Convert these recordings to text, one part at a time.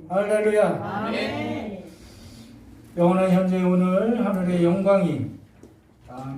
할렐루야. 아멘. 영원한 현재 오늘 하늘의 영광이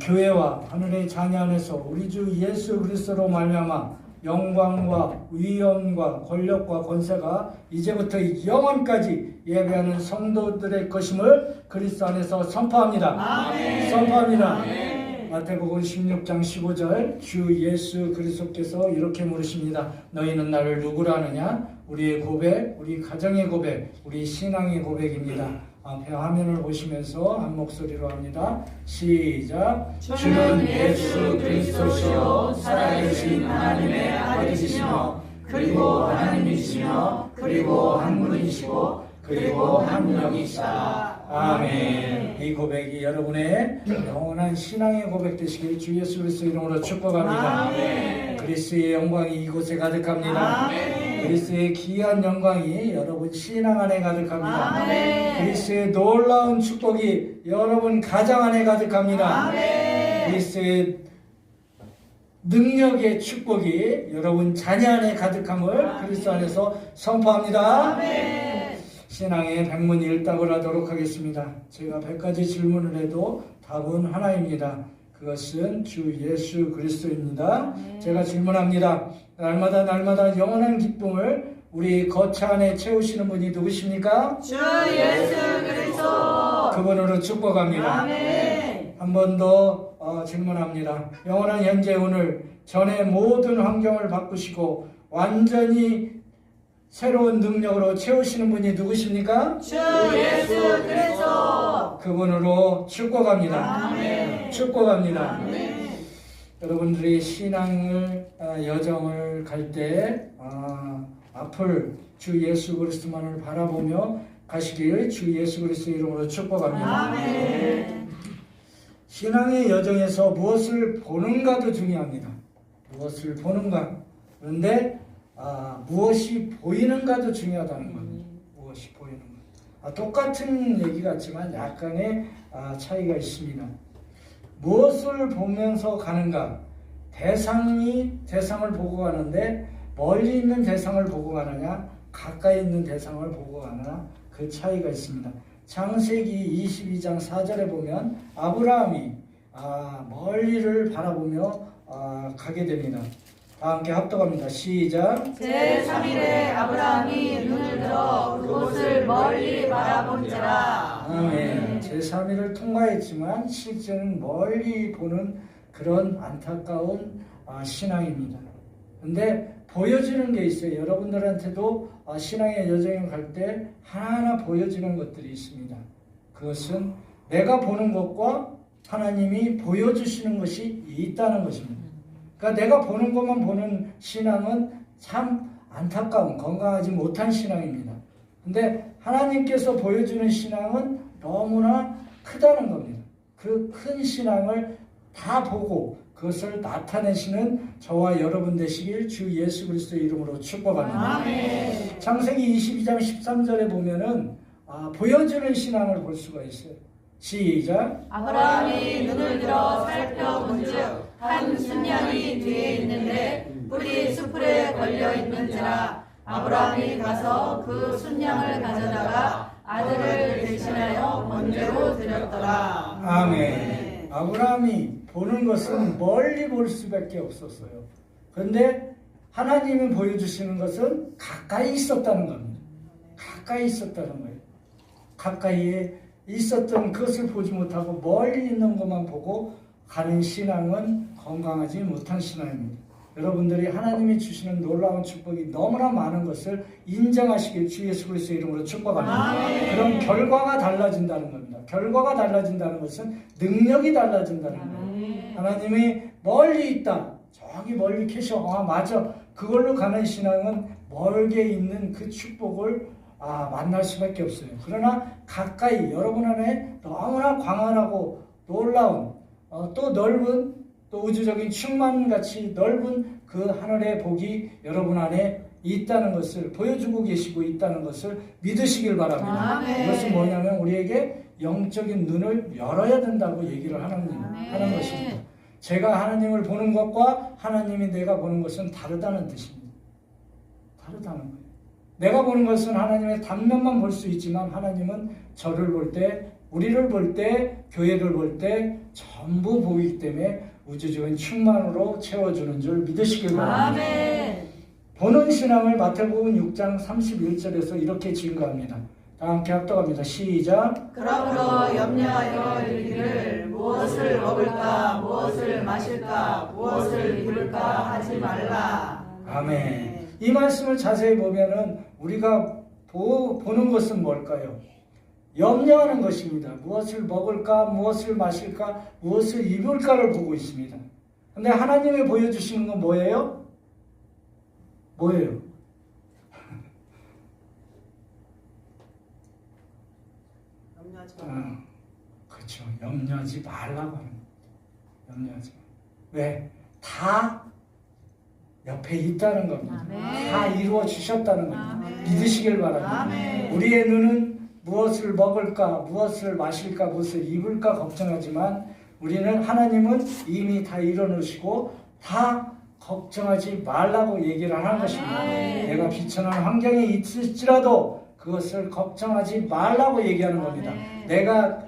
교회와 하늘의 자녀 안에서 우리 주 예수 그리스도로 말미암아 영광과 위엄과 권력과 권세가 이제부터 영원까지 예배하는 성도들의 것임을 그리스도 안에서 선포합니다. 아멘. 선포합니다. 아멘. 마태복음 16장 15절 주 예수 그리스도께서 이렇게 물으십니다. 너희는 나를 누구라 하느냐? 우리의 고백, 우리 가정의 고백, 우리 신앙의 고백입니다. 앞에 화면을 보시면서 한 목소리로 합니다. 시작. 주는 예수 그리스도시요 살아계신 하나님의 아들이시며 그리고 하나님이시며 그리고 한 분이시고 그리고 한 영이시다. 아멘. 이 고백이 여러분의 영원한 신앙의 고백 되시길 주 예수 그리스도 이름으로 축복합니다. 아멘. 그리스도의 영광이 이곳에 가득합니다. 아멘. 그리스도의 귀한 영광이 여러분 신앙 안에 가득합니다. 아멘. 그리스도의 놀라운 축복이 여러분 가정 안에 가득합니다. 아멘. 그리스도의 능력의 축복이 여러분 자녀 안에 가득함을 그리스도 안에서 선포합니다. 아멘. 신앙의 백문일답을 하도록 하겠습니다. 제가 100가지 질문을 해도 답은 하나입니다. 그것은 주 예수 그리스도입니다. 제가 질문합니다. 날마다 영원한 기쁨을 우리 거처 안에 채우시는 분이 누구십니까? 주 예수 그리스도. 그분으로 축복합니다. 아멘. 한 번 더 질문합니다. 영원한 현재 오늘 전의 모든 환경을 바꾸시고 완전히 새로운 능력으로 채우시는 분이 누구십니까? 주 예수 그리스도. 그분으로 축복합니다. 아멘. 축복합니다. 아멘. 여러분들이 신앙을 여정을 갈 때 앞을 주 예수 그리스도만을 바라보며 가시길 주 예수 그리스도 이름으로 축복합니다. 아멘. 신앙의 여정에서 무엇을 보는가도 중요합니다. 무엇을 보는가. 그런데 무엇이 보이는가도 중요하다는 겁니다. 무엇이 보이는가. 똑같은 얘기 같지만 약간의 차이가 있습니다. 무엇을 보면서 가는가? 대상을 보고 가는데 멀리 있는 대상을 보고 가느냐 가까이 있는 대상을 보고 가느냐 그 차이가 있습니다. 창세기 22장 4절에 보면 아브라함이 멀리를 바라보며 가게 됩니다. 다 함께 합독합니다. 시작. 제3일에 아브라함이 눈을 들어 그곳을 멀리 바라본지라. 아멘. 제3일을 통과했지만 실제는 멀리 보는 그런 안타까운 신앙입니다. 근데 보여지는 게 있어요. 여러분들한테도 신앙의 여정에 갈 때 하나하나 보여지는 것들이 있습니다. 그것은 내가 보는 것과 하나님이 보여주시는 것이 있다는 것입니다. 그러니까 내가 보는 것만 보는 신앙은 참 안타까운 건강하지 못한 신앙입니다. 근데 하나님께서 보여주는 신앙은 너무나 크다는 겁니다. 그 큰 신앙을 다 보고 그것을 나타내시는 저와 여러분 되시길 주 예수 그리스도의 이름으로 축복합니다. 아멘. 창세기 22장 13절에 보면은 보여주는 신앙을 볼 수가 있어요. 시작. 아브라함이 눈을 들어 살펴본즉 한 순양이 뒤에 있는데 뿔이 수풀에 걸려 있는지라. 아브라함이 가서 그 순양을 가져다가 아들을 대신하여 번제로 드렸더라. 아멘. 아브라함이 보는 것은 멀리 볼 수밖에 없었어요. 그런데 하나님이 보여주시는 것은 가까이 있었다는 겁니다. 가까이 있었다는 거예요. 가까이에 있었던 그것을 보지 못하고 멀리 있는 것만 보고 가는 신앙은 건강하지 못한 신앙입니다. 여러분들이 하나님이 주시는 놀라운 축복이 너무나 많은 것을 인정하시길 주 예수 그리스도의 이름으로 축복합니다. 그럼 결과가 달라진다는 겁니다. 결과가 달라진다는 것은 능력이 달라진다는 거예요. 하나님이 멀리 있다. 저기 멀리 계셔. 맞아. 그걸로 가는 신앙은 멀게 있는 그 축복을 만날 수밖에 없어요. 그러나 가까이 여러분 안에 너무나 광활하고 놀라운 또 넓은 또 우주적인 충만같이 넓은 그 하늘의 복이 여러분 안에 있다는 것을 보여주고 계시고 있다는 것을 믿으시길 바랍니다. 아멘. 이것은 뭐냐면 우리에게 영적인 눈을 열어야 된다고 얘기를 하는 것입니다. 제가 하나님을 보는 것과 하나님이 내가 보는 것은 다르다는 뜻입니다. 다르다는 거예요. 내가 보는 것은 하나님의 단면만 볼 수 있지만 하나님은 저를 볼 때, 우리를 볼 때, 교회를 볼 때 전부 보이기 때문에 우주적인 충만으로 채워주는 줄 믿으시길 바랍니다. 아멘. 보는 신앙을 마태복음 6장 31절에서 이렇게 증거합니다. 다 함께 합독합니다. 시작. 그러므로 염려하여 이르기를 무엇을 먹을까 무엇을 마실까 무엇을 입을까 하지 말라. 아멘. 이 말씀을 자세히 보면은 우리가 보는 것은 뭘까요? 염려하는 것입니다. 무엇을 먹을까, 무엇을 마실까, 무엇을 입을까를 보고 있습니다. 근데 하나님이 보여주시는 건 뭐예요? 뭐예요? 그렇죠. 염려하지 말라고 하는 거예요. 염려하지 마. 왜? 다 옆에 있다는 겁니다. 아멘. 다 이루어 주셨다는 겁니다. 아멘. 믿으시길 바랍니다. 아멘. 우리의 눈은 무엇을 먹을까, 무엇을 마실까, 무엇을 입을까 걱정하지만 우리는 하나님은 이미 다 이뤄놓으시고 다 걱정하지 말라고 얘기를 하는 것입니다. 아멘. 내가 비천한 환경에 있을지라도 그것을 걱정하지 말라고 얘기하는 겁니다. 아멘. 내가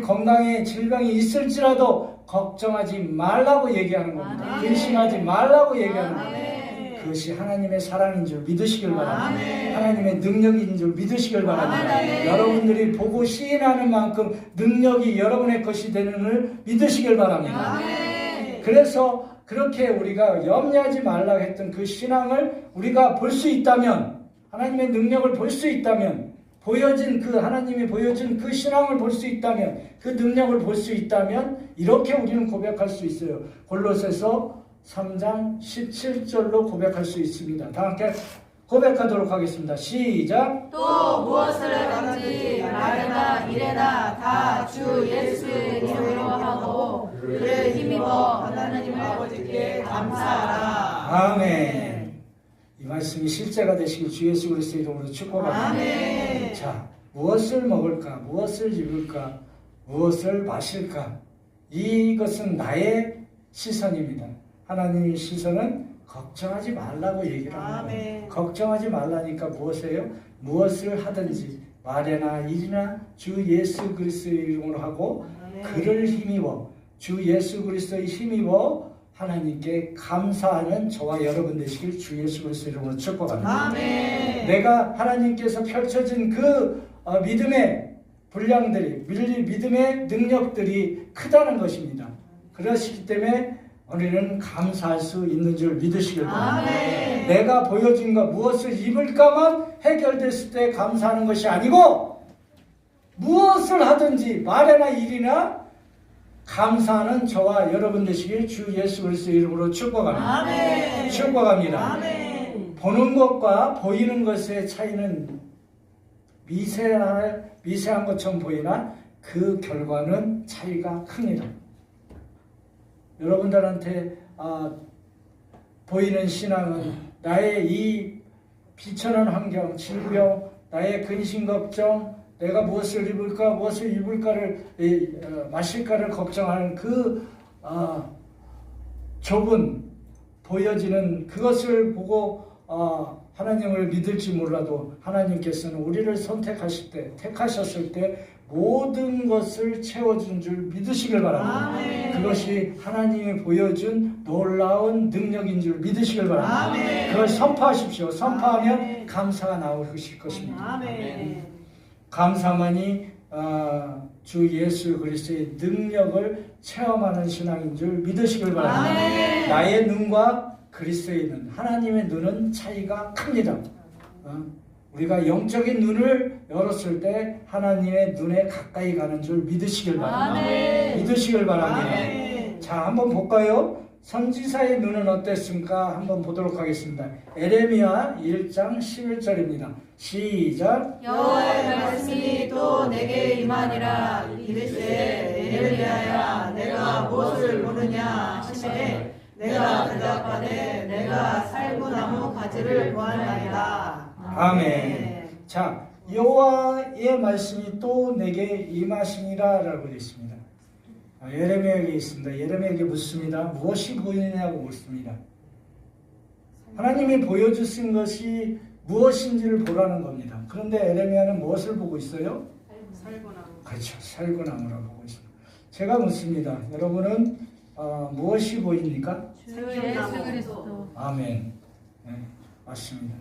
건강에 질병이 있을지라도 걱정하지 말라고 얘기하는 겁니다. 아멘. 근심하지 말라고 얘기하는 겁니다. 아멘. 그것이 하나님의 사랑인 줄 믿으시길 바랍니다. 아멘. 하나님의 능력인 줄 믿으시길 바랍니다. 아멘. 여러분들이 보고 시인하는 만큼 능력이 여러분의 것이 되는 줄 믿으시길 바랍니다. 아멘. 그래서 그렇게 우리가 염려하지 말라고 했던 그 신앙을 우리가 볼 수 있다면, 하나님의 능력을 볼 수 있다면, 하나님이 보여준 그 신앙을 볼 수 있다면, 그 능력을 볼 수 있다면 이렇게 우리는 고백할 수 있어요. 골로새서 3장 17절로 고백할 수 있습니다. 다 함께 고백하도록 하겠습니다. 시작. 또 무엇을 하든지 말이나 이래나 다 주 예수의 이름으로 하고 그를 힘입어 하나님 아버지께 감사하라. 아멘. 이 말씀이 실제가 되시길 주 예수 그리스도의 이름으로 축복합니다. 아멘. 자, 무엇을 먹을까, 무엇을 입을까, 무엇을 마실까, 이것은 나의 시선입니다. 하나님의 시선은 걱정하지 말라고 얘기를 합니다. 아멘. 걱정하지 말라니까 무엇이에요? 무엇을 하든지 말에나 일이나 주 예수 그리스도의 이름으로 하고 아멘. 그를 힘입어 주 예수 그리스도의 힘입어 하나님께 감사하는 저와 여러분 되시길 주 예수 그리스도의 이름으로 축복합니다. 아멘. 내가 하나님께서 펼쳐진 그 믿음의 분량들이, 믿음의 능력들이 크다는 것입니다. 그러시기 때문에 우리는 감사할 수 있는 줄 믿으시길 바랍니다. 아멘. 내가 보여준 것 무엇을 입을까만 해결됐을 때 감사하는 것이 아니고 무엇을 하든지 말이나 일이나 감사하는 저와 여러분 되시길 주 예수 그리스도의 이름으로 축복합니다. 아멘. 축복합니다. 아멘. 보는 것과 보이는 것의 차이는 미세한 것처럼 보이나 그 결과는 차이가 큽니다. 여러분들한테 보이는 신앙은 나의 이 비천한 환경, 질병, 나의 근심 걱정, 내가 무엇을 입을까, 무엇을 입을까를 마실까를 걱정하는 그 좁은 보여지는 그것을 보고 하나님을 믿을지 몰라도 하나님께서는 우리를 택하셨을 때 모든 것을 채워준 줄 믿으시길 바랍니다. 아멘. 그것이 하나님이 보여준 놀라운 능력인 줄 믿으시길 바랍니다. 아멘. 그걸 선포하십시오. 선포하면 아멘. 감사가 나오실 것입니다. 아멘. 감사만이 주 예수 그리스도의 능력을 체험하는 신앙인 줄 믿으시길 바랍니다. 아멘. 나의 눈과 그리스도의 눈, 하나님의 눈은 차이가 큽니다. 우리가 영적인 눈을 열었을 때 하나님의 눈에 가까이 가는 줄 믿으시길 바랍니다. 아멘. 믿으시길 바랍니다. 아멘. 자, 한번 볼까요? 선지자의 눈은 어땠습니까? 한번 보도록 하겠습니다. 에레미야 1장 11절입니다. 시작. 여호와의 말씀이 또 내게 임하니라. 이르시되 에레미야야 내가 무엇을 보느냐 하시매 내가 대답하되 내가 살구나무 가지를 보았나이다. 아멘. 자, 여호와의 말씀이 또 내게 임하시니라 라고 되어 있습니다. 예레미야에게 있습니다. 예레미야에게 묻습니다. 무엇이 보이느냐고 묻습니다. 하나님이 보여주신 것이 무엇인지를 보라는 겁니다. 그런데 에레미야는 무엇을 보고 있어요? 살구나무. 그렇죠. 살구나무라고 보고 있습니다. 제가 묻습니다. 여러분은 무엇이 보입니까? 주 예수 그리스도. 아멘. 네, 맞습니다.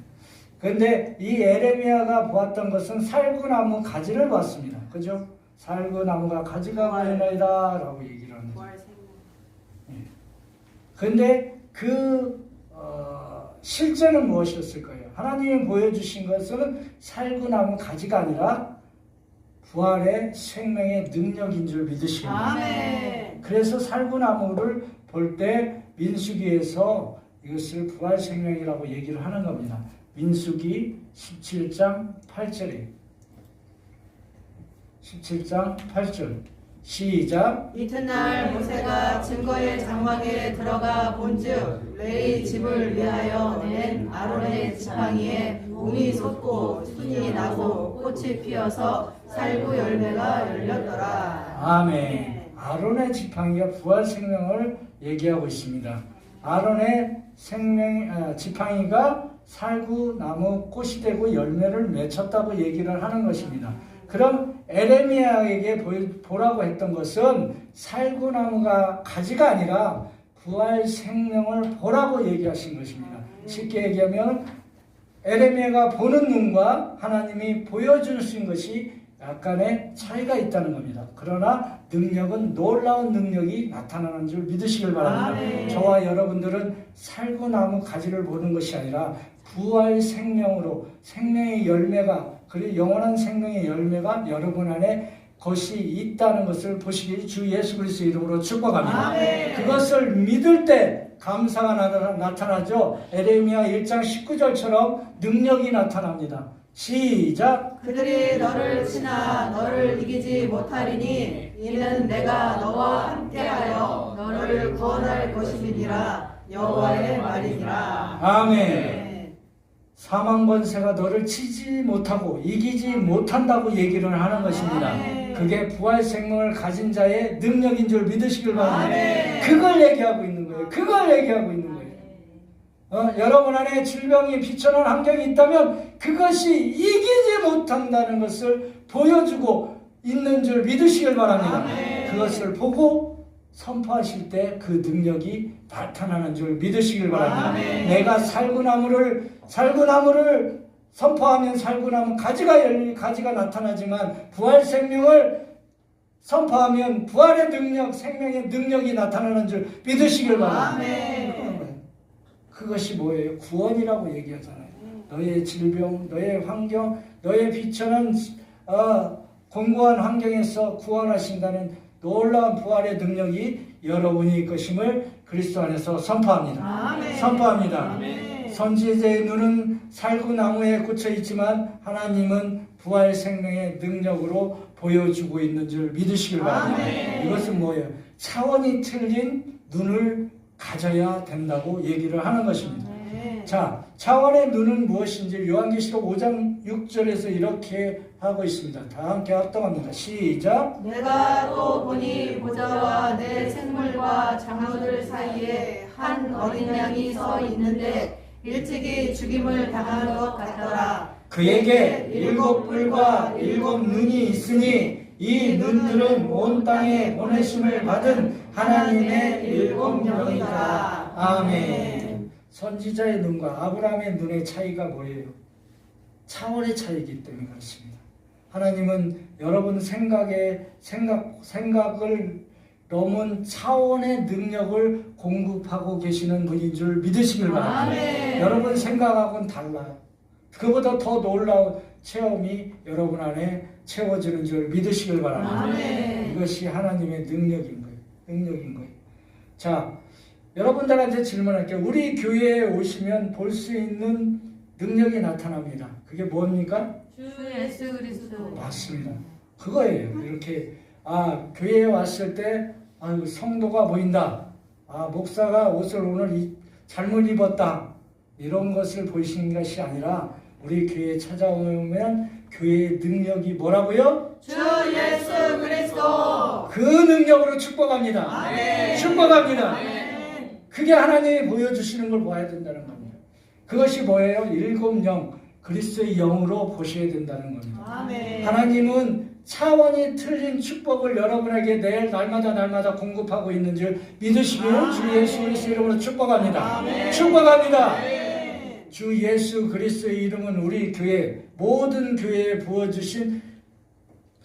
그런데 이 에레미야가 보았던 것은 살구나무 가지를 봤습니다. 그죠? 살구나무가 가지가 보이나이다 라고 얘기를 합니다. 부활 생명. 그런데 실제는 무엇이었을까요? 하나님이 보여주신 것은 살구나무 가지가 아니라 부활의 생명의 능력인 줄 믿으시기 바랍니다. 아멘. 그래서 살구나무를 볼 때 민수기에서 이것을 부활 생명이라고 얘기를 하는 겁니다. 민수기 17장 8절에 17장 8절 시작. 이튿날 모세가 증거의 장막에 들어가 본즉 레위 집을 위하여 낸 아론의 지팡이에 웅이 솟고 순이 나고 꽃이 피어서 살구 열매가 열렸더라. 아멘. 아론의 지팡이가 부활 생명을 얘기하고 있습니다. 아론의 지팡이가 살구나무 꽃이 되고 열매를 맺혔다고 얘기를 하는 것입니다. 그럼 에레미야에게 보라고 했던 것은 살구나무가 가지가 아니라 부활 생명을 보라고 얘기하신 것입니다. 쉽게 얘기하면 에레미야가 보는 눈과 하나님이 보여주신 것이 약간의 차이가 있다는 겁니다. 그러나 능력은 놀라운 능력이 나타나는 줄 믿으시길 바랍니다. 아멘. 저와 여러분들은 살구나무 가지를 보는 것이 아니라 부활 생명으로 생명의 열매가, 그리고 영원한 생명의 열매가 여러분 안에 것이 있다는 것을 보시기 주 예수 그리스도 이름으로 축복합니다. 아멘. 그것을 믿을 때 감사가 나타나죠. 에레미야 1장 19절처럼 능력이 나타납니다. 시작. 그들이 너를 치나 너를 이기지 못하리니 이는 내가 너와 함께하여 너를 구원할 것임이니라. 여호와의 말이니라. 아멘. 사망 권세가 너를 치지 못하고 이기지 못한다고 얘기를 하는 것입니다. 아멘. 그게 부활 생명을 가진 자의 능력인 줄 믿으시길 바랍니다. 아멘. 그걸 얘기하고 있는 거예요. 그걸 얘기하고 있는 거예요. 여러분 안에 질병이 비천한 환경이 있다면 그것이 이기지 못한다는 것을 보여주고 있는 줄 믿으시길 바랍니다. 아멘. 그것을 보고 선포하실 때 그 능력이 나타나는 줄 믿으시길 바랍니다. 아멘. 내가 살구나무를 선포하면 살구나무 가지가 나타나지만 부활 생명을 선포하면 부활의 능력, 생명의 능력이 나타나는 줄 믿으시길 바랍니다. 아멘. 그것이 뭐예요? 구원이라고 얘기하잖아요. 너의 질병, 너의 환경, 너의 비천한 공고한 환경에서 구원하신다는 놀라운 부활의 능력이 여러분이 것임을 그리스도 안에서 선포합니다. 아멘. 선포합니다. 아멘. 선지자의 눈은 살구나무에 꽂혀 있지만 하나님은 부활 생명의 능력으로 보여주고 있는 줄 믿으시길 바랍니다. 아멘. 이것은 뭐예요? 차원이 틀린 눈을 가져야 된다고 얘기를 하는 것입니다. 네. 자, 차원의 눈은 무엇인지 요한계시록 5장 6절에서 이렇게 하고 있습니다. 다 함께 합동합니다. 시작. 내가 또 보니 보좌와 내 생물과 장로들 사이에 한 어린 양이 서 있는데 일찍이 죽임을 당한 것 같더라. 그에게 7뿔과 7눈이 있으니 이 눈들은 온 땅에 보내심을 받은 하나님의 7영이다. 아멘. 선지자의 눈과 아브라함의 눈의 차이가 뭐예요? 차원의 차이이기 때문에 그렇습니다. 하나님은 여러분 생각을 넘은 차원의 능력을 공급하고 계시는 분인 줄 믿으시길 바랍니다. 아멘. 여러분 생각하고는 달라요. 그보다 더 놀라운 체험이 여러분 안에 채워지는 줄 믿으시길 바랍니다. 아멘. 이것이 하나님의 능력인 거예요. 능력인 거예요. 자, 여러분들한테 질문할게요. 우리 교회에 오시면 볼 수 있는 능력이 나타납니다. 그게 뭡니까? 주 예수 그리스도. 맞습니다. 그거예요. 이렇게 교회에 왔을 때 성도가 보인다. 목사가 옷을 오늘 잘못 입었다. 이런 것을 보이시는 것이 아니라 우리 교회에 찾아오면 교회의 능력이 뭐라고요? 주 예수 그리스도. 그 능력으로 축복합니다. 아멘. 축복합니다. 아멘. 그게 하나님이 보여주시는 걸 봐야 된다는 겁니다. 그것이 뭐예요? 7영. 그리스도의 영으로 보셔야 된다는 겁니다. 아멘. 하나님은 차원이 틀린 축복을 여러분에게 내일 날마다 공급하고 있는 줄 믿으시기를 주 예수 그리스도 이름으로 축복합니다. 아멘. 축복합니다. 아멘. 주 예수 그리스도의 이름은 우리 교회 모든 교회에 부어주신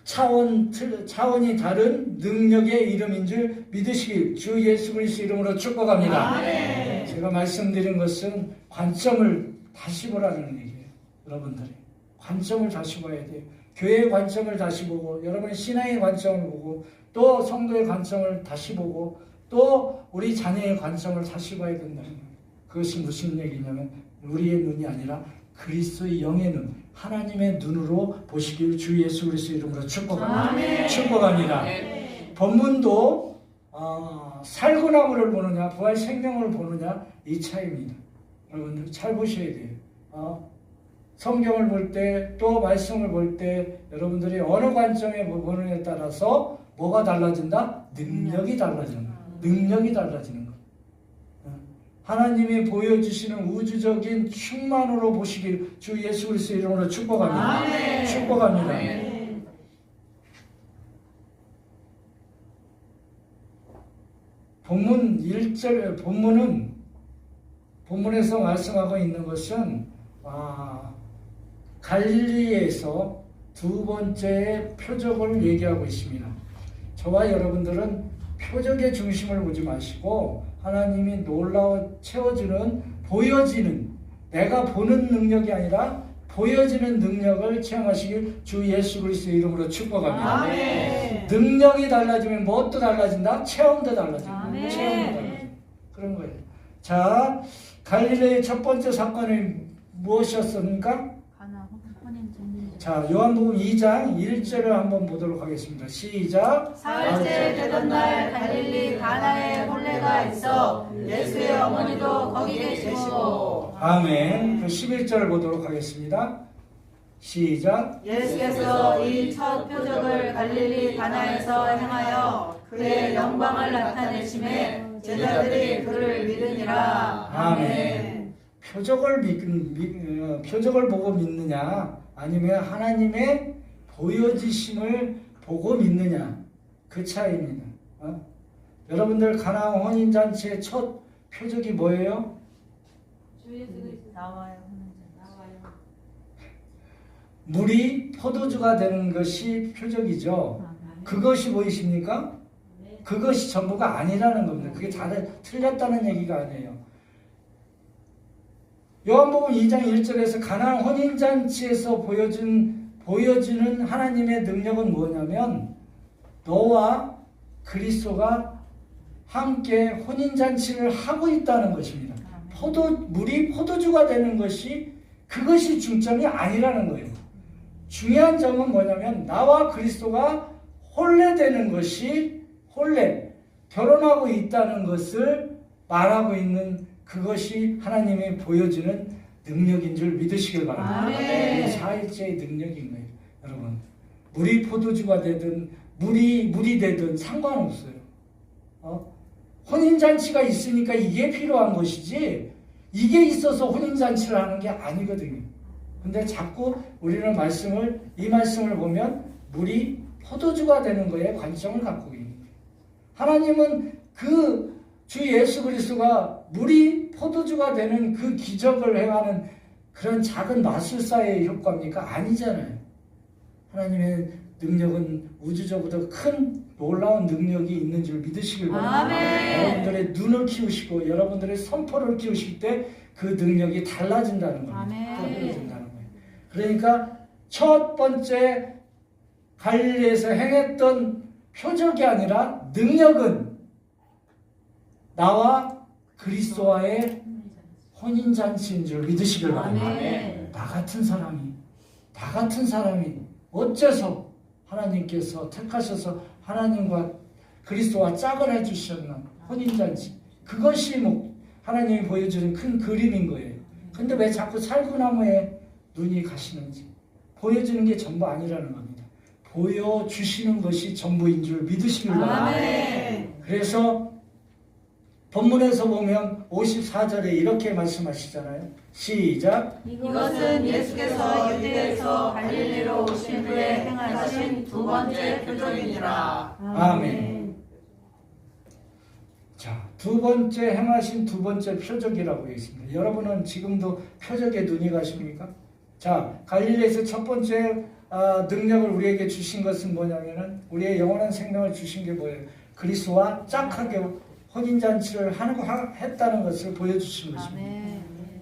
차원이 다른 능력의 이름인 줄 믿으시길 주 예수 그리스도 이름으로 축복합니다. 아멘. 제가 말씀드린 것은 관점을 다시 보라는 얘기예요. 여러분들이 관점을 다시 봐야 돼요. 교회의 관점을 다시 보고 여러분의 신앙의 관점을 보고 또 성도의 관점을 다시 보고 또 우리 자녀의 관점을 다시 봐야 된다는 거예요. 그것이 무슨 얘기냐면 우리의 눈이 아니라 그리스도의 영의 눈, 하나님의 눈으로 보시길 주 예수 그리스도 이름으로 축복합니다. 아멘. 축복합니다. 아멘. 본문도 살구나무를 보느냐 부활 생명을 보느냐 이 차이입니다. 여러분들 잘 보셔야 돼요. 성경을 볼 때 또 말씀을 볼 때 여러분들이 어느 관점에 보느냐에 따라서 뭐가 달라진다? 능력이 달라진다. 능력이 달라지는 것. 하나님이 보여주시는 우주적인 충만으로 보시길 주 예수 그리스도 이름으로 축복합니다. 아멘. 축복합니다. 아멘. 본문 1절 본문에서 말씀하고 있는 것은 갈릴리에서 두 번째의 표적을 얘기하고 있습니다. 저와 여러분들은 표적의 중심을 보지 마시고 하나님이 놀라워 채워주는 보여지는 내가 보는 능력이 아니라 보여지는 능력을 체험하시길 주 예수 그리스도 이름으로 축복합니다. 아멘. 능력이 달라지면 무엇도 달라진다? 체험도 달라진다. 아멘. 체험도 달라진다. 그런 거예요. 자, 갈릴리의 첫 번째 사건이 무엇이었습니까? 자, 요한복음 2장 1절을 한번 보도록 하겠습니다. 시작. 사흘째 되던 날 갈릴리 가나에 혼례가 있어 예수의 어머니도 거기 계시고. 아멘. 그 11절을 보도록 하겠습니다. 시작. 예수께서 이 첫 표적을 갈릴리 가나에서 행하여 그의 영광을 나타내심에 제자들이 그를 믿으니라. 아멘. 표적을 보고 믿느냐 아니면 하나님의 보여지심을 보고 믿느냐 그 차이입니다. 여러분들 가나 혼인잔치의 첫 표적이 뭐예요? 나와요. 물이 포도주가 되는 것이 표적이죠. 그것이 보이십니까? 그것이 전부가 아니라는 겁니다. 그게 다 틀렸다는 얘기가 아니에요. 요한복음 2장 1절에서 가나안 혼인잔치에서 보여주는 하나님의 능력은 뭐냐면 너와 그리스도가 함께 혼인잔치를 하고 있다는 것입니다. 물이 포도주가 되는 그것이 중점이 아니라는 거예요. 중요한 점은 뭐냐면 나와 그리스도가 혼례되는 것이 결혼하고 있다는 것을 말하고 있는 그것이 하나님이 보여주는 능력인 줄 믿으시길 바랍니다. 아멘. 이 4일째의 능력인 거예요. 여러분 물이 포도주가 되든 물이 되든 상관없어요. 혼인잔치가 있으니까 이게 필요한 것이지 이게 있어서 혼인잔치를 하는 게 아니거든요. 근데 자꾸 우리는 이 말씀을 보면 물이 포도주가 되는 거에 관점을 갖고 있는 거예요. 하나님은 그 주 예수 그리스도가 물이 포도주가 되는 그 기적을 행하는 그런 작은 마술사의 효과입니까? 아니잖아요. 하나님의 능력은 우주적으로 큰 놀라운 능력이 있는 줄 믿으시길 바랍니다. 아멘. 여러분들의 눈을 키우시고 여러분들의 선포를 키우실 때 그 능력이 달라진다는 겁니다. 아멘. 달라진다는 거예요. 그러니까 첫 번째 갈릴리에서 행했던 표적이 아니라 능력은 나와 그리스도와의 혼인잔치인 줄 믿으시길 바랍니다. 아멘. 나 같은 사람이 어째서 하나님께서 택하셔서 하나님과 그리스도와 짝을 해주셨나 혼인잔치 그것이 하나님이 보여주는 큰 그림인 거예요. 근데 왜 자꾸 살구나무에 눈이 가시는지 보여주는 게 전부 아니라는 겁니다. 보여주시는 것이 전부인 줄 믿으시길 바랍니다. 아멘. 그래서 본문에서 보면 54절에 이렇게 말씀하시잖아요. 시작. 이것은 예수께서 유대에서 갈릴리로 오신 후에 행하신 두 번째 표적이니라. 아멘. 자, 두 번째 행하신 두 번째 표적이라고 했습니다. 여러분은 지금도 표적에 눈이 가십니까? 자, 갈릴리에서 첫 번째 능력을 우리에게 주신 것은 뭐냐면은 우리의 영원한 생명을 주신 게 뭐예요? 그리스도와 짝하게 혼인잔치를 했다는 것을 보여주신 것입니다.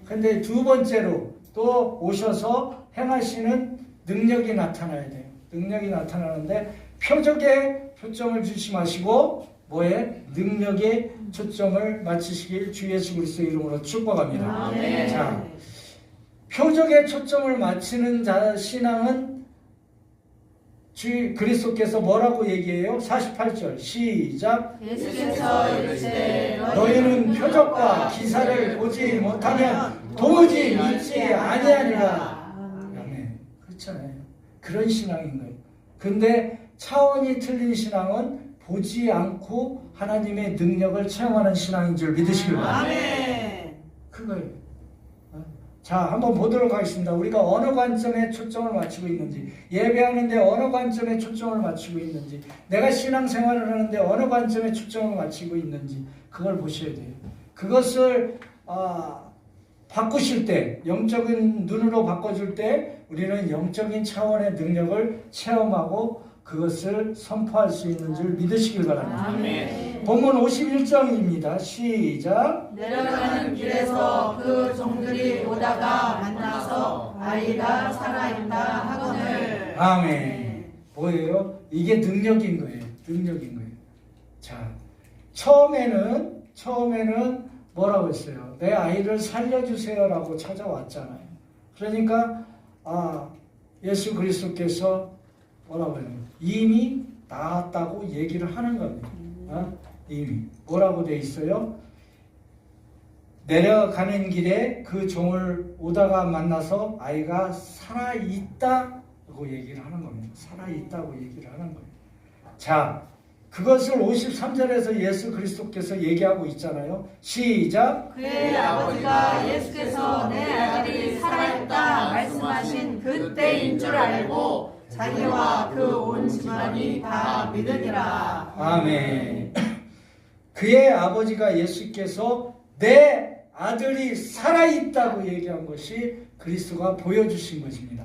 근데 두 번째로 또 오셔서 행하시는 능력이 나타나야 돼요. 능력이 나타나는데 표적에 초점을 주지 마시고 뭐에? 능력에 초점을 맞추시길 주 예수 그리스도의 이름으로 축복합니다. 아멘. 자, 표적에 초점을 맞추는 신앙은 주 그리스도께서 뭐라고 얘기해요? 48절 시작. 예수께서 이르시되 너희는 표적과 기사를 보지 못하면 도무지 믿지 아니하리라. 아멘. 그렇잖아요. 그런 신앙인 거예요. 근데 차원이 틀린 신앙은 보지 않고 하나님의 능력을 체험하는 신앙인 줄 믿으시길 바랍니다. 아멘. 그거예요. 자, 한번 보도록 하겠습니다. 우리가 어느 관점에 초점을 맞추고 있는지, 예배하는데 어느 관점에 초점을 맞추고 있는지, 내가 신앙생활을 하는데 어느 관점에 초점을 맞추고 있는지 그걸 보셔야 돼요. 그것을 바꾸실 때, 영적인 눈으로 바꿔줄 때 우리는 영적인 차원의 능력을 체험하고 그것을 선포할 수 있는 줄 믿으시길 바랍니다. 아멘. 본문 51장입니다. 시작. 내려가는 길에서 그 종들이 오다가 만나서 아이가 살아있다 하거늘. 아멘. 뭐예요? 이게 능력인 거예요. 능력인 거예요. 자, 처음에는 뭐라고 했어요? 내 아이를 살려주세요라고 찾아왔잖아요. 그러니까 예수 그리스도께서 뭐라고 해요? 이미 나았다고 얘기를 하는 겁니다. 이미 뭐라고 돼 있어요? 내려가는 길에 그 종을 오다가 만나서 아이가 살아있다고 얘기를 하는 겁니다. 살아있다고 얘기를 하는 거예요. 자, 그것을 53절에서 예수 그리스도께서 얘기하고 있잖아요. 시작. 그의 아버지가 예수께서 내 아들이 살아있다 말씀하신 그때인 줄 알고 자기와 그 온 집안이 다 믿으니라. 아멘. 그의 아버지가 예수께서 내 아들이 살아있다고 얘기한 것이 그리스도가 보여주신 것입니다.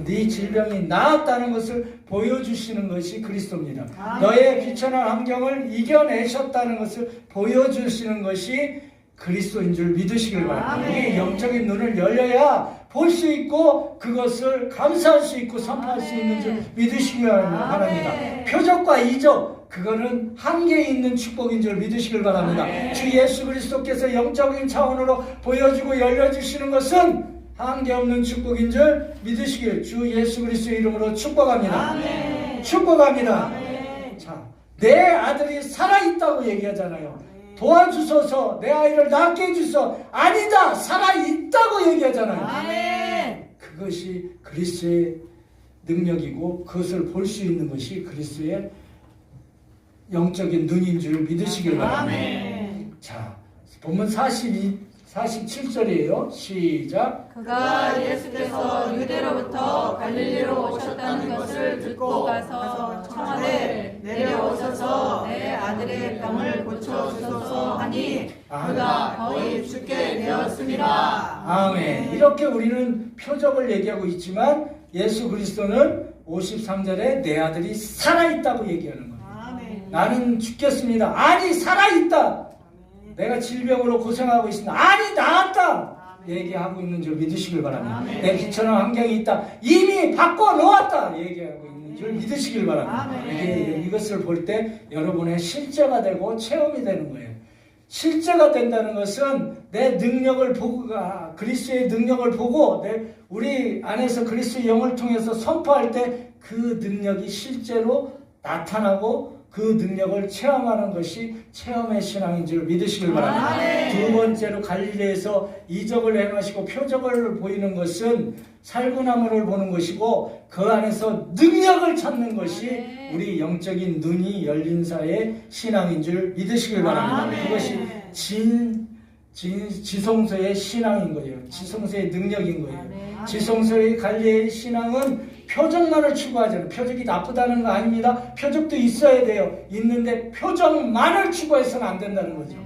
네 질병이 나았다는 것을 보여주시는 것이 그리스도입니다. 너의 비천한 환경을 이겨내셨다는 것을 보여주시는 것이 그리스도인 줄 믿으시길 바랍니다. 우리 영적인 눈을 열려야 볼 수 있고 그것을 감사할 수 있고 선포할 수 있는 줄 믿으시길 바랍니다. 표적과 이적 그거는 한계에 있는 축복인 줄 믿으시길 바랍니다. 주 예수 그리스도께서 영적인 차원으로 보여주고 열려주시는 것은 한계없는 축복인 줄 믿으시길 주 예수 그리스도의 이름으로 축복합니다. 축복합니다. 자, 내 아들이 살아있다고 얘기하잖아요. 도와주소서, 내 아이를 낫게 해주소. 아니다, 살아있다고 얘기하잖아요. 아멘. 그것이 그리스도의 능력이고 그것을 볼 수 있는 것이 그리스도의 영적인 눈인 줄 믿으시길 바랍니다. 아멘. 자, 본문 47절이에요. 시작. 그가 예수께서 유대로부터 갈릴리로 오셨다는 것을 듣고 가서 청하되 내려오셔서 내 아들의 병을 고쳐주소서 하니 그가 거의 죽게 되었습니다. 아멘. 이렇게 우리는 표적을 얘기하고 있지만 예수 그리스도는 53절에 내 아들이 살아있다고 얘기하는 거예요. 나는 죽겠습니다. 아니 살아있다. 내가 질병으로 고생하고 있습니다. 아니 나았다. 얘기하고 있는 줄 믿으시길 바랍니다. 내 비천한 환경이 있다. 이미 바꿔놓았다. 얘기하고 있는 줄 믿으시길 바랍니다. 이것을 볼 때 여러분의 실제가 되고 체험이 되는 거예요. 실제가 된다는 것은 내 능력을 보고 그리스도의 능력을 보고 우리 안에서 그리스도의 영을 통해서 선포할 때 그 능력이 실제로 나타나고 그 능력을 체험하는 것이 체험의 신앙인 줄 믿으시길 바랍니다. 두 번째로 갈릴리에서 이적을 행하시고 표적을 보이는 것은 살구나무를 보는 것이고 그 안에서 능력을 찾는 것이 우리 영적인 눈이 열린 사의 신앙인 줄 믿으시길 바랍니다. 그것이 지성소의 신앙인 거예요. 지성소의 능력인 거예요. 아멘. 지성소의 관리의 신앙은 표적만을 추구하잖아요. 표적이 나쁘다는 거 아닙니다. 표적도 있어야 돼요. 있는데 표적만을 추구해서는 안 된다는 거죠.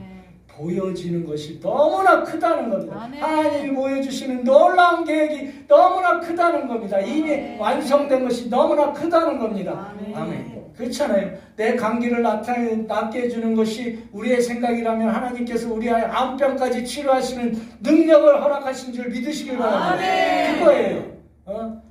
보여지는 것이 너무나 크다는 겁니다. 아멘. 하나님이 보여주시는 놀라운 계획이 너무나 크다는 겁니다. 이미 아멘. 완성된 것이 너무나 크다는 겁니다. 아멘. 아멘. 그렇잖아요. 내 감기를 낫게 해주는 것이 우리의 생각이라면 하나님께서 우리의 암병까지 치료하시는 능력을 허락하신 줄 믿으시길 바랍니다. 아멘. 그거예요.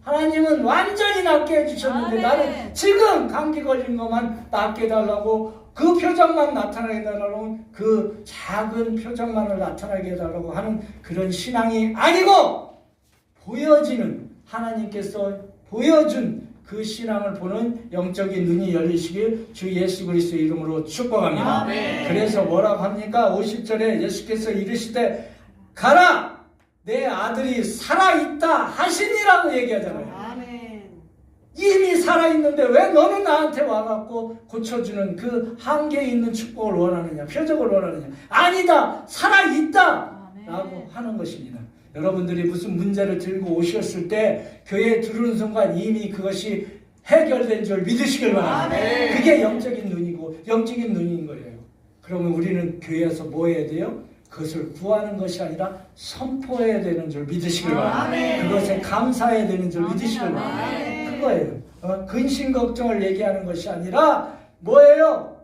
하나님은 완전히 낫게 해주셨는데 아멘. 나는 지금 감기 걸린 것만 낫게 해달라고, 그 표정만 나타나게 해달라고, 그 작은 표정만을 나타나게 해달라고 하는 그런 신앙이 아니고, 보여지는, 하나님께서 보여준 그 신앙을 보는 영적인 눈이 열리시길 주 예수 그리스도의 이름으로 축복합니다. 아멘. 그래서 뭐라고 합니까? 50절에 예수께서 이르시되 가라! 내 아들이 살아있다 하시니라고 얘기하잖아요. 아멘. 이미 살아있는데 왜 너는 나한테 와갖고 고쳐주는 그 한계에 있는 축복을 원하느냐, 표적을 원하느냐. 아니다! 살아있다! 라고 하는 것입니다. 여러분들이 무슨 문제를 들고 오셨을 때 교회에 들어오는 순간 이미 그것이 해결된 줄 믿으시길 바랍니다. 아멘. 그게 영적인 눈이고 영적인 눈인 거예요. 그러면 우리는 교회에서 뭐 해야 돼요? 그것을 구하는 것이 아니라 선포해야 되는 줄 믿으시길 바랍니다. 아멘. 그것에 감사해야 되는 줄 믿으시길 바랍니다. 아멘. 그거예요. 근심 걱정을 얘기하는 것이 아니라 뭐예요?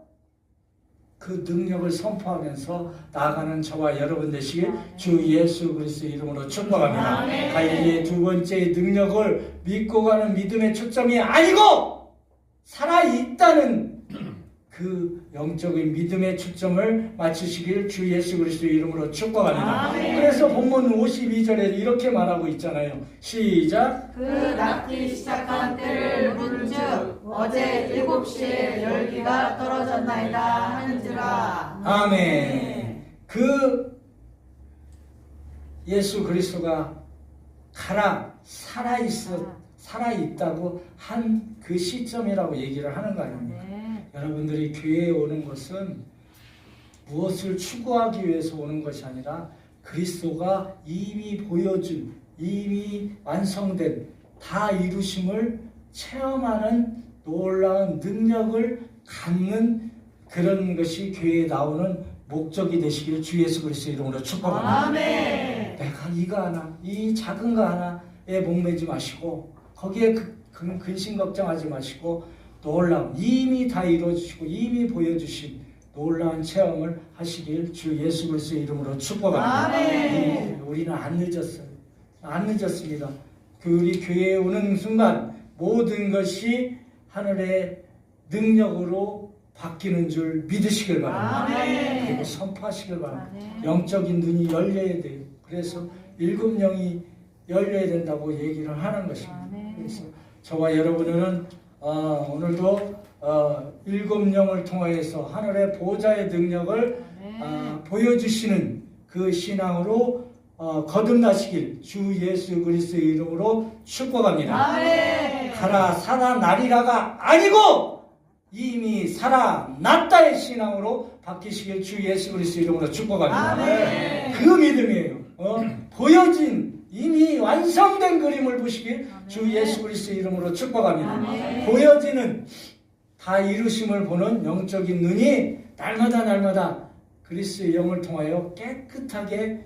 그 능력을 선포하면서 나아가는 저와 여러분 되시길 주 예수 그리스도의 이름으로 축복합니다. 아멘. 갈릴리의 두 번째의 능력을 믿고 가는 믿음의 초점이 아니고 살아있다는 그 영적인 믿음의 초점을 맞추시길 주 예수 그리스도의 이름으로 축복합니다. 아멘. 그래서 본문 52절에 이렇게 말하고 있잖아요. 시작. 그 낫기 시작한 때를 물은즉 어제 7시에 열기가 떨어졌나이다 하는지라. 아멘. 그 예수 그리스도가 가라, 살아있다고 한 그 시점이라고 얘기를 하는 거 아닙니까? 여러분들이 교회에 오는 것은 무엇을 추구하기 위해서 오는 것이 아니라 그리스도가 이미 보여준, 이미 완성된, 다 이루심을 체험하는 놀라운 능력을 갖는 그런 것이 교회에 나오는 목적이 되시길 주 예수 그리스도의 이름으로 축복합니다. 아멘. 내가 이거 하나, 이 작은 거 하나에 목매지 마시고 거기에 근심 걱정하지 마시고 놀라운, 이미 다 이루어주시고 이미 보여주신 놀라운 체험을 하시길 주 예수 그리스도의 이름으로 축복합니다. 아멘. 우리는 안 늦었어요. 안 늦었습니다. 우리 교회에 오는 순간 모든 것이 하늘의 능력으로 바뀌는 줄 믿으시길 바랍니다. 아멘. 그리고 선포하시길 바랍니다. 아멘. 영적인 눈이 열려야 돼요. 그래서 일곱 영이 열려야 된다고 얘기를 하는 것입니다. 아멘. 그래서 저와 여러분은 오늘도 일곱 영을 통하여서 하늘의 보좌의 능력을 보여주시는 그 신앙으로 거듭나시길 주 예수 그리스도의 이름으로 축복합니다. 아멘. 가라 살아나리라가 아니고 이미 살아났다의 신앙으로 바뀌시길 주 예수 그리스도의 이름으로 축복합니다. 아멘. 그 믿음이에요. 보여진 이미 완성된 그림을 보시길 주 예수 그리스도의 이름으로 축복합니다. 아멘. 보여지는 다 이루심을 보는 영적인 눈이 날마다 그리스도의 영을 통하여 깨끗하게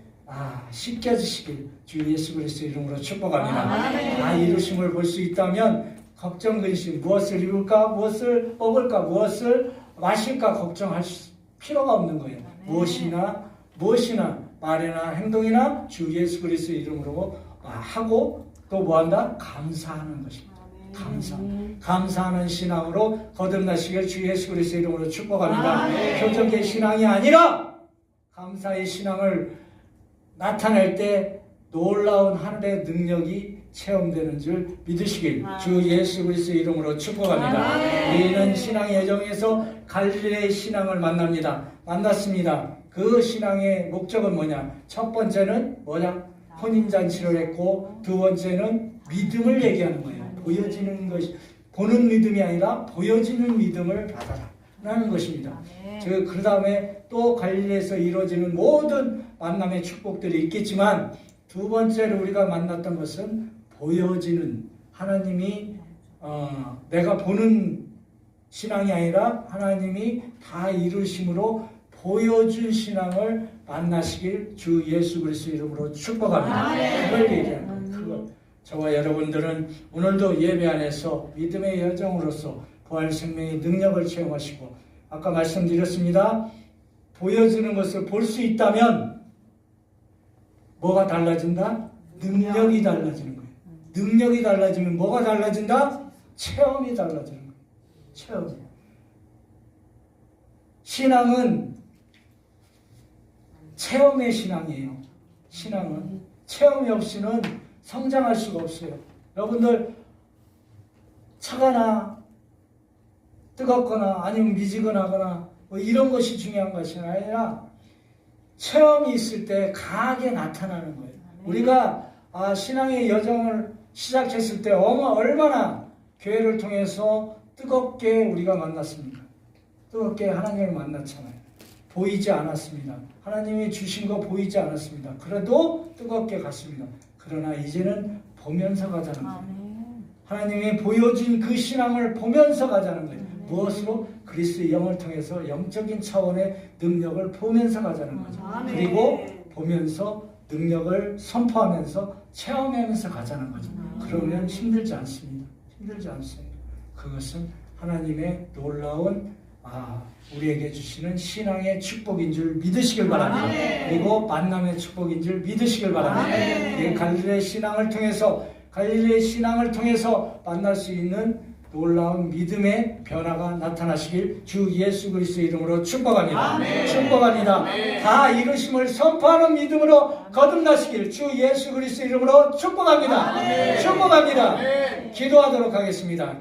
씻겨지시길 주 예수 그리스도의 이름으로 축복합니다. 아멘. 다 이루심을 볼 수 있다면 걱정 근심, 무엇을 입을까, 무엇을 먹을까, 무엇을 마실까 걱정할 필요가 없는 거예요. 무엇이나 말이나 행동이나 주 예수 그리스도의 이름으로 하고 또 뭐한다? 감사하는 것입니다. 감사하는 신앙으로 거듭나시길 주 예수 그리스도의 이름으로 축복합니다. 아멘. 표적의 신앙이 아니라 감사의 신앙을 나타낼 때 놀라운 하늘의 능력이 체험되는 줄 믿으시길 주 예수 그리스도의 이름으로 축복합니다. 아멘. 우리는 신앙의 여정에서 갈릴리의 신앙을 만났습니다. 그 신앙의 목적은 뭐냐? 첫 번째는 뭐냐? 혼인잔치를 했고 두 번째는 믿음을 얘기하는 거예요. 보여지는 것이, 보는 믿음이 아니라 보여지는 믿음을 받아라. 나는 것입니다. 그 다음에 또 갈릴리에서 이루어지는 모든 만남의 축복들이 있겠지만 두 번째로 우리가 만났던 것은 보여지는 하나님이 내가 보는 신앙이 아니라 하나님이 다 이루심으로 보여준 신앙을 만나시길 주 예수 그리스도 이름으로 축복합니다. 그걸 얘기하는 거예요. 그것. 저와 여러분들은 오늘도 예배 안에서 믿음의 여정으로서 부활 생명의 능력을 체험하시고 아까 말씀드렸습니다. 보여지는 것을 볼 수 있다면 뭐가 달라진다? 능력이 달라지는 거예요. 능력이 달라지면 뭐가 달라진다? 체험이 달라지는 거예요. 체험. 신앙은 체험의 신앙이에요. 신앙은 체험이 없이는 성장할 수가 없어요. 여러분들 차가나 뜨겁거나 아니면 미지근하거나 뭐 이런 것이 중요한 것이 아니라 체험이 있을 때 강하게 나타나는 거예요. 우리가 신앙의 여정을 시작했을 때 얼마나 교회를 통해서 뜨겁게 우리가 만났습니까? 뜨겁게 하나님을 만났잖아요. 보이지 않았습니다. 하나님이 주신 거 보이지 않았습니다. 그래도 뜨겁게 갔습니다. 그러나 이제는 보면서 가자는 거예요. 하나님이 보여준 그 신앙을 보면서 가자는 거예요. 무엇으로? 그리스도의 영을 통해서 영적인 차원의 능력을 보면서 가자는 거죠. 그리고 보면서 능력을 선포하면서 체험하면서 가자는 거죠. 그러면 힘들지 않습니다. 힘들지 않습니다. 그것은 하나님의 놀라운 우리에게 주시는 신앙의 축복인 줄 믿으시길 바랍니다. 그리고 만남의 축복인 줄 믿으시길 바랍니다. 이 갈릴리의 신앙을 통해서 만날 수 있는 놀라운 믿음의 변화가 나타나시길 주 예수 그리스도의 이름으로 축복합니다. 축복합니다. 다 이루심을 선포하는 믿음으로 거듭나시길 주 예수 그리스도의 이름으로 축복합니다. 축복합니다. 기도하도록 하겠습니다.